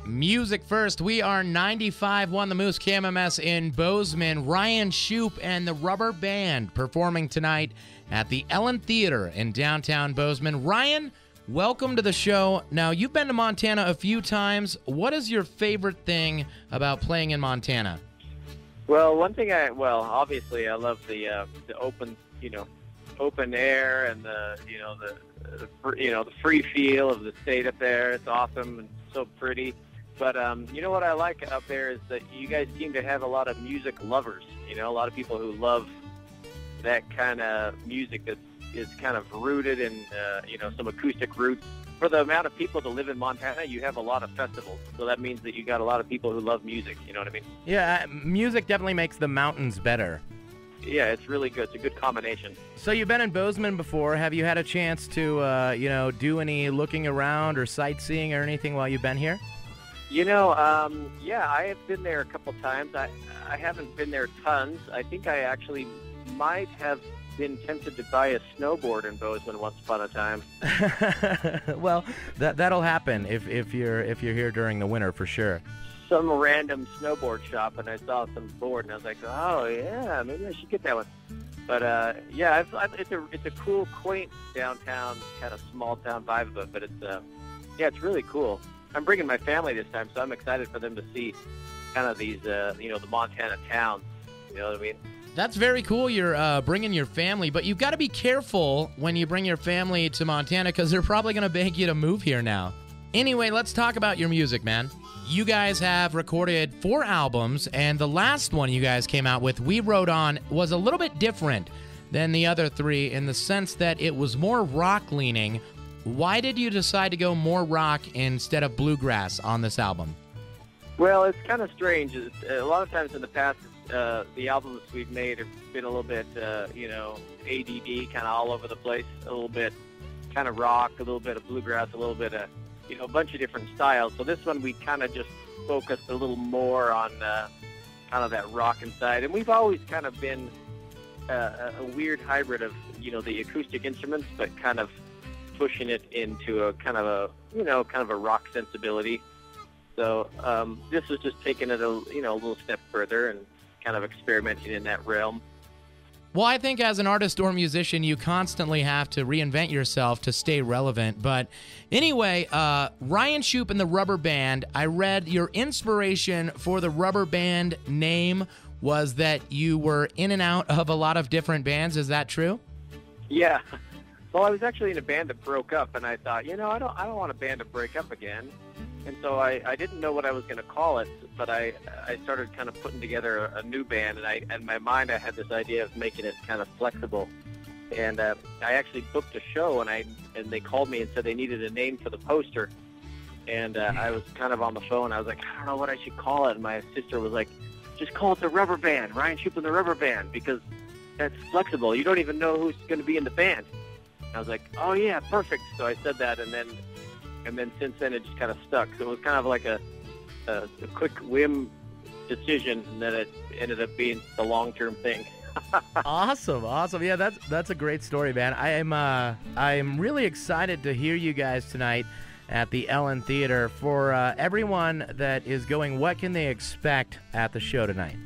Music first. We are 95.1 The Moose KMMS in Bozeman. Ryan Shupe and the Rubberband performing tonight at the Ellen Theater in downtown Bozeman. Ryan, welcome to the show. Now, you've been to Montana a few times. What is your favorite thing about playing in Montana? Well, one thing obviously I love the open, open air and the free feel of the state up there. It's awesome and so pretty. But what I like up there is that you guys seem to have a lot of music lovers. A lot of people who love that kind of music that is kind of rooted in some acoustic roots. For the amount of people that live in Montana, you have a lot of festivals. So that means that you got a lot of people who love music. You know what I mean? Yeah, music definitely makes the mountains better. Yeah, it's really good. It's a good combination. So you've been in Bozeman before. Have you had a chance to, do any looking around or sightseeing or anything while you've been here? I have been there a couple times. I haven't been there tons. I think I actually might have been tempted to buy a snowboard in Bozeman once upon a time. Well, that'll happen if you're here during the winter for sure. Some random snowboard shop, and I saw some board, and I was like, oh yeah, maybe I should get that one. But it's a cool, quaint downtown kind of small town vibe of it. But it's really cool. I'm bringing my family this time, so I'm excited for them to see kind of these the Montana towns. You know what I mean? That's very cool. You're bringing your family, but you've got to be careful when you bring your family to Montana because they're probably going to beg you to move here now. Anyway, let's talk about your music, man. You guys have recorded 4 albums, and the last one you guys came out with, We Rode On, was a little bit different than the other 3 in the sense that it was more rock-leaning. Why did you decide to go more rock instead of bluegrass on this album? Well, it's kind of strange. A lot of times in the past, the albums we've made have been a little bit, ADD, kind of all over the place, a little bit kind of rock, a little bit of bluegrass, a little bit of, a bunch of different styles. So this one we kind of just focused a little more on kind of that rock inside. And we've always kind of been a weird hybrid of, the acoustic instruments, but kind of pushing it into a kind of a rock sensibility. So this was just taking it a little step further and kind of experimenting in that realm. Well, I think as an artist or musician, you constantly have to reinvent yourself to stay relevant. But anyway, Ryan Shupe and the Rubberband, I read your inspiration for the Rubberband name was that you were in and out of a lot of different bands. Is that true? Yeah. Well, I was actually in a band that broke up, and I thought, I don't want a band to break up again. And so I didn't know what I was going to call it, but I started kind of putting together a new band, and in my mind I had this idea of making it kind of flexible. And I actually booked a show, and they called me and said they needed a name for the poster. And I was kind of on the phone. I was like, I don't know what I should call it. And my sister was like, just call it the Rubberband, Ryan Shupe and the Rubberband, because that's flexible. You don't even know who's going to be in the band. And I was like, oh yeah, perfect. So I said that, and then since then it just kind of stuck. So it was kind of like a quick whim decision, and then it ended up being the long-term thing. Awesome. Yeah, that's a great story, man. I am really excited to hear you guys tonight at the Ellen Theater. For everyone that is going, what can they expect at the show tonight?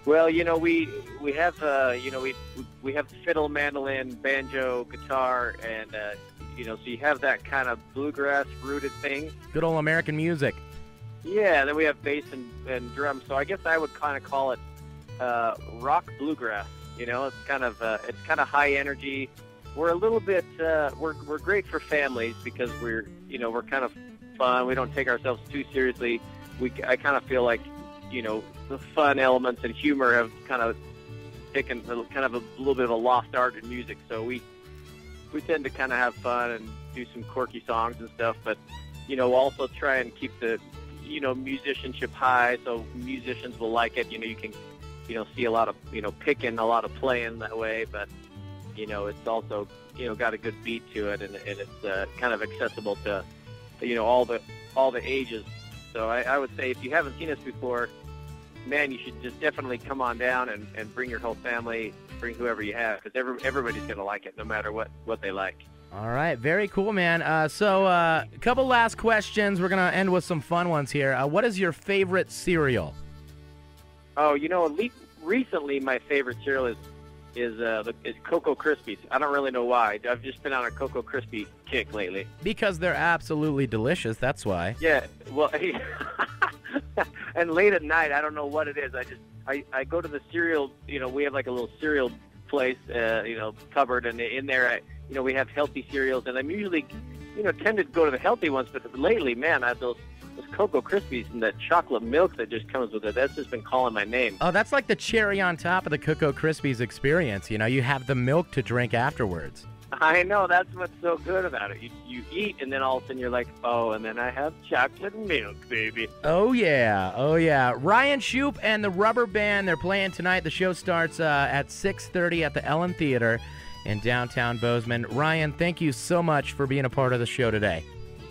Well, we have we have fiddle, mandolin, banjo, guitar, and so you have that kind of bluegrass rooted thing. Good old American music. Yeah, and then we have bass and drums. So I guess I would kind of call it rock bluegrass. It's kind of high energy. We're a little bit we're great for families because we're kind of fun. We don't take ourselves too seriously. I kind of feel like the fun elements and humor have kind of taken kind of a little bit of a lost art in music. So we tend to kind of have fun and do some quirky songs and stuff, but also try and keep the musicianship high, so musicians will like it. You can see a lot of picking, a lot of playing that way, but it's also got a good beat to it, and it's kind of accessible to all the ages. So I would say if you haven't seen us before, man, you should just definitely come on down and bring your whole family, bring whoever you have, because everybody's going to like it no matter what they like. All right, very cool, man. So a couple last questions. We're going to end with some fun ones here. What is your favorite cereal? Oh, recently my favorite cereal is Cocoa Krispies. I don't really know why. I've just been on a Cocoa Krispie kick lately. Because they're absolutely delicious, that's why. Yeah, well, and late at night, I don't know what it is. I go to the cereal, we have like a little cereal place, cupboard, and in there, we have healthy cereals, and I'm usually, tend to go to the healthy ones, but lately, man, I have those Cocoa Krispies and that chocolate milk that just comes with it. That's just been calling my name. Oh, that's like the cherry on top of the Cocoa Krispies experience. You have the milk to drink afterwards. I know. That's what's so good about it. You eat, and then all of a sudden you're like, oh, and then I have chocolate milk, baby. Oh, yeah. Oh, yeah. Ryan Shupe and the Rubberband, they're playing tonight. The show starts at 6:30 at the Ellen Theater in downtown Bozeman. Ryan, thank you so much for being a part of the show today.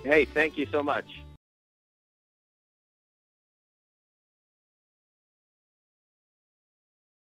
Hey, thank you so much.